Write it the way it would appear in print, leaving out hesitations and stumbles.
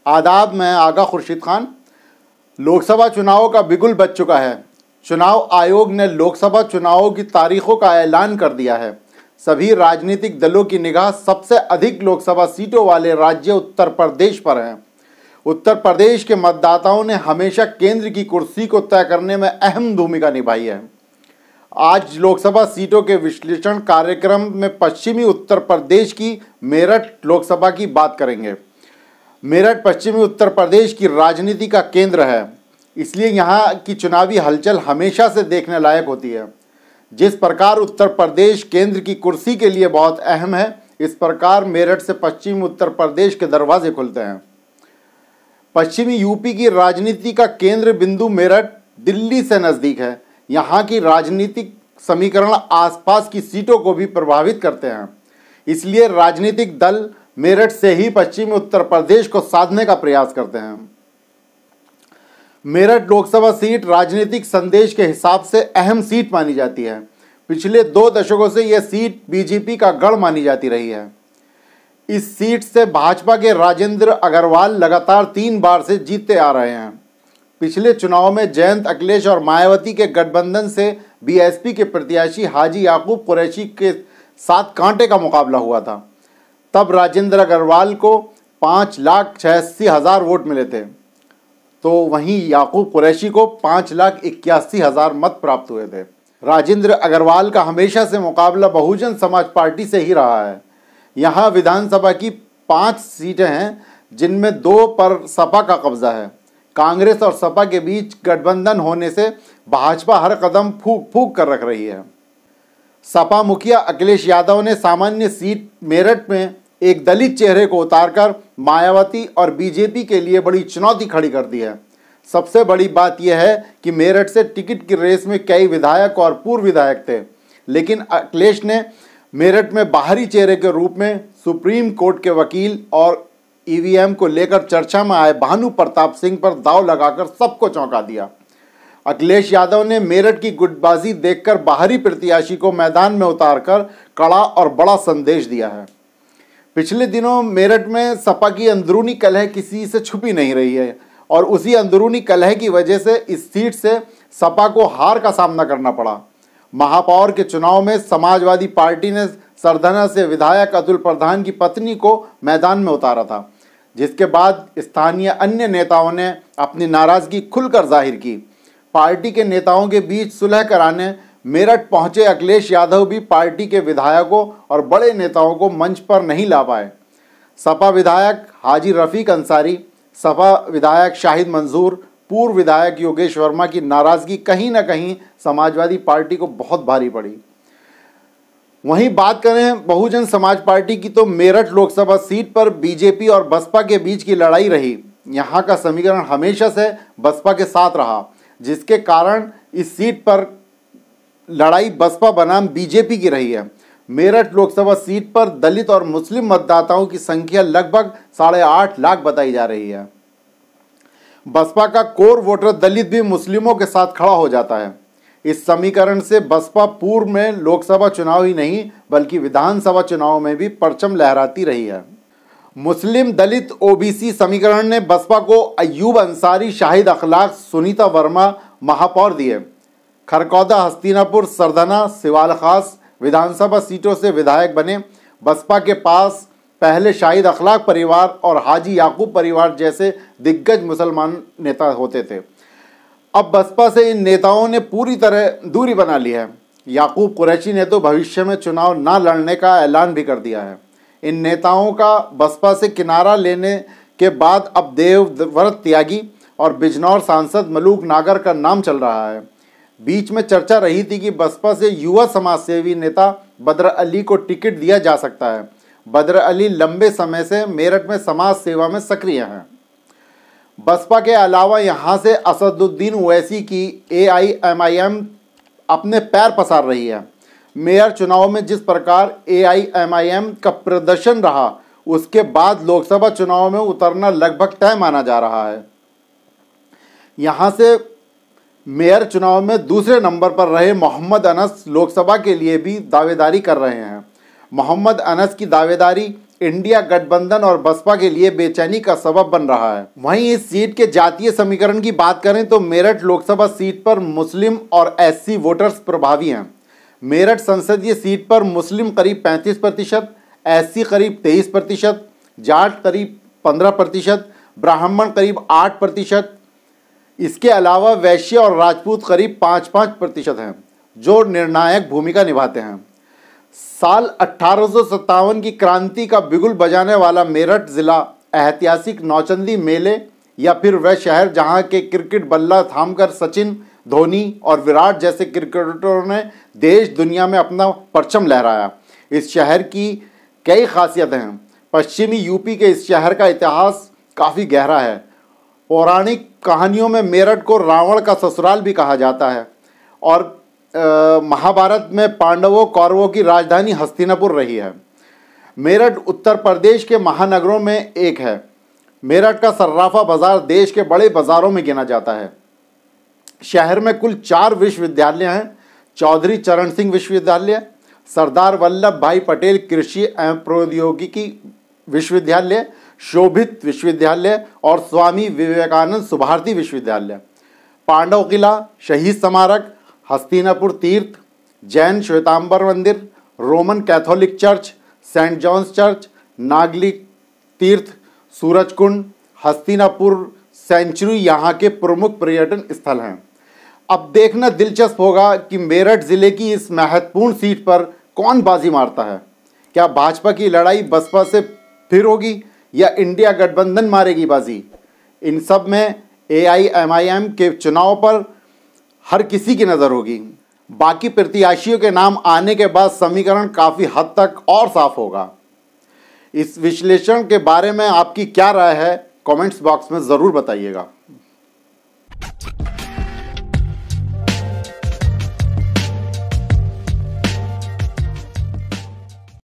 आदाब, मैं आगा खुर्शीद खान। लोकसभा चुनावों का बिगुल बज चुका है। चुनाव आयोग ने लोकसभा चुनावों की तारीखों का ऐलान कर दिया है। सभी राजनीतिक दलों की निगाह सबसे अधिक लोकसभा सीटों वाले राज्य उत्तर प्रदेश पर है। उत्तर प्रदेश के मतदाताओं ने हमेशा केंद्र की कुर्सी को तय करने में अहम भूमिका निभाई है। आज लोकसभा सीटों के विश्लेषण कार्यक्रम में पश्चिमी उत्तर प्रदेश की मेरठ लोकसभा की बात करेंगे। मेरठ पश्चिमी उत्तर प्रदेश की राजनीति का केंद्र है, इसलिए यहाँ की चुनावी हलचल हमेशा से देखने लायक होती है। जिस प्रकार उत्तर प्रदेश केंद्र की कुर्सी के लिए बहुत अहम है, इस प्रकार मेरठ से पश्चिमी उत्तर प्रदेश के दरवाजे खुलते हैं। पश्चिमी यूपी की राजनीति का केंद्र बिंदु मेरठ दिल्ली से नज़दीक है। यहाँ की राजनीतिक समीकरण आसपास की सीटों को भी प्रभावित करते हैं, इसलिए राजनीतिक दल मेरठ से ही पश्चिमी उत्तर प्रदेश को साधने का प्रयास करते हैं। मेरठ लोकसभा सीट राजनीतिक संदेश के हिसाब से अहम सीट मानी जाती है। पिछले 2 दशकों से यह सीट बीजेपी का गढ़ मानी जाती रही है। इस सीट से भाजपा के राजेंद्र अग्रवाल लगातार 3 बार से जीतते आ रहे हैं। पिछले चुनाव में जयंत अखिलेश और मायावती के गठबंधन से बीएसपी के प्रत्याशी हाजी याकूब कुरैशी के साथ कांटे का मुकाबला हुआ था। तब राजेंद्र अग्रवाल को 5,86,000 वोट मिले थे, तो वहीं याकूब कुरैशी को 5,81,000 मत प्राप्त हुए थे। राजेंद्र अग्रवाल का हमेशा से मुकाबला बहुजन समाज पार्टी से ही रहा है। यहाँ विधानसभा की 5 सीटें हैं, जिनमें 2 पर सपा का कब्जा है। कांग्रेस और सपा के बीच गठबंधन होने से भाजपा हर कदम फूंक फूंक कर रख रही है। सपा मुखिया अखिलेश यादव ने सामान्य सीट मेरठ में एक दलित चेहरे को उतारकर मायावती और बीजेपी के लिए बड़ी चुनौती खड़ी कर दी है। सबसे बड़ी बात यह है कि मेरठ से टिकट की रेस में कई विधायक और पूर्व विधायक थे, लेकिन अखिलेश ने मेरठ में बाहरी चेहरे के रूप में सुप्रीम कोर्ट के वकील और ईवीएम को लेकर चर्चा में आए भानु प्रताप सिंह पर दांव लगाकर सबको चौंका दिया। अखिलेश यादव ने मेरठ की गुटबाजी देखकर बाहरी प्रत्याशी को मैदान में उतारकर कड़ा और बड़ा संदेश दिया है। पिछले दिनों मेरठ में सपा की अंदरूनी कलह किसी से छुपी नहीं रही है और उसी अंदरूनी कलह की वजह से इस सीट से सपा को हार का सामना करना पड़ा। महापौर के चुनाव में समाजवादी पार्टी ने सरधना से विधायक अतुल प्रधान की पत्नी को मैदान में उतारा था, जिसके बाद स्थानीय अन्य नेताओं ने अपनी नाराजगी खुलकर जाहिर की। पार्टी के नेताओं के बीच सुलह कराने मेरठ पहुंचे अखिलेश यादव भी पार्टी के विधायकों और बड़े नेताओं को मंच पर नहीं ला पाए। सपा विधायक हाजी रफीक अंसारी, सपा विधायक शाहिद मंसूर, पूर्व विधायक योगेश वर्मा की नाराजगी कहीं न कहीं समाजवादी पार्टी को बहुत भारी पड़ी। वहीं बात करें बहुजन समाज पार्टी की, तो मेरठ लोकसभा सीट पर बीजेपी और बसपा के बीच की लड़ाई रही। यहाँ का समीकरण हमेशा से बसपा के साथ रहा, जिसके कारण इस सीट पर लड़ाई बसपा बनाम बीजेपी की रही है। मेरठ लोकसभा सीट पर दलित और मुस्लिम मतदाताओं की संख्या लगभग 8.5 लाख बताई जा रही है। बसपा का कोर वोटर दलित भी मुस्लिमों के साथ खड़ा हो जाता है। इस समीकरण से बसपा पूर्व में लोकसभा चुनाव ही नहीं बल्कि विधानसभा चुनाव में भी परचम लहराती रही है। मुस्लिम दलित ओबीसी समीकरण ने बसपा को अयूब अंसारी, शाहिद अखलाक, सुनीता वर्मा महापौर दिए। खरकौदा, हस्तिनापुर, सरधना, सिवाल खास विधानसभा सीटों से विधायक बने। बसपा के पास पहले शाहिद अखलाक परिवार और हाजी याकूब परिवार जैसे दिग्गज मुसलमान नेता होते थे। अब बसपा से इन नेताओं ने पूरी तरह दूरी बना ली है। याकूब कुरैशी ने तो भविष्य में चुनाव न लड़ने का ऐलान भी कर दिया है। इन नेताओं का बसपा से किनारा लेने के बाद अब देवव्रत त्यागी और बिजनौर सांसद मलूक नागर का नाम चल रहा है। बीच में चर्चा रही थी कि बसपा से युवा समाज सेवी नेता बद्र अली को टिकट दिया जा सकता है। बद्र अली लंबे समय से मेरठ में समाज सेवा में सक्रिय हैं। बसपा के अलावा यहाँ से असदुद्दीन ओवैसी की AIMIM अपने पैर पसार रही है। मेयर चुनाव में जिस प्रकार AIMIM का प्रदर्शन रहा, उसके बाद लोकसभा चुनाव में उतरना लगभग तय माना जा रहा है। यहाँ से मेयर चुनाव में दूसरे नंबर पर रहे मोहम्मद अनस लोकसभा के लिए भी दावेदारी कर रहे हैं। मोहम्मद अनस की दावेदारी इंडिया गठबंधन और बसपा के लिए बेचैनी का सबब बन रहा है। वहीं इस सीट के जातीय समीकरण की बात करें तो मेरठ लोकसभा सीट पर मुस्लिम और एससी वोटर्स प्रभावी हैं। मेरठ संसदीय सीट पर मुस्लिम करीब 35%, एससी करीब 23%, जाट करीब 15%, ब्राह्मण करीब 8%। इसके अलावा वैश्य और राजपूत करीब 5-5% हैं जो निर्णायक भूमिका निभाते हैं। साल 1857 की क्रांति का बिगुल बजाने वाला मेरठ जिला ऐतिहासिक नौचंदी मेले या फिर वह शहर जहां के क्रिकेट बल्ला थामकर सचिन, धोनी और विराट जैसे क्रिकेटरों ने देश दुनिया में अपना परचम लहराया। इस शहर की कई खासियतें हैं। पश्चिमी यूपी के इस शहर का इतिहास काफ़ी गहरा है। पौराणिक कहानियों में मेरठ को रावण का ससुराल भी कहा जाता है और महाभारत में पांडवों कौरवों की राजधानी हस्तिनापुर रही है। मेरठ उत्तर प्रदेश के महानगरों में एक है। मेरठ का सर्राफा बाजार देश के बड़े बाजारों में गिना जाता है। शहर में कुल 4 विश्वविद्यालय हैं। चौधरी चरण सिंह विश्वविद्यालय, सरदार वल्लभ भाई पटेल कृषि एवं प्रौद्योगिकी विश्वविद्यालय, शोभित विश्वविद्यालय और स्वामी विवेकानंद सुभारती विश्वविद्यालय। पांडव किला, शहीद स्मारक, हस्तिनापुर तीर्थ, जैन श्वेतांबर मंदिर, Roman Catholic church, Saint John's church, Nagli तीर्थ, सूरजकुंड, हस्तिनापुर सेंचुरी यहाँ के प्रमुख पर्यटन स्थल हैं। अब देखना दिलचस्प होगा कि मेरठ जिले की इस महत्वपूर्ण सीट पर कौन बाजी मारता है। क्या भाजपा की लड़ाई बसपा से फिर होगी या इंडिया गठबंधन मारेगी बाजी? इन सब में AIMIM के चुनाव पर हर किसी की नज़र होगी। बाकी प्रत्याशियों के नाम आने के बाद समीकरण काफ़ी हद तक और साफ होगा। इस विश्लेषण के बारे में आपकी क्या राय है, कमेंट्स बॉक्स में ज़रूर बताइएगा।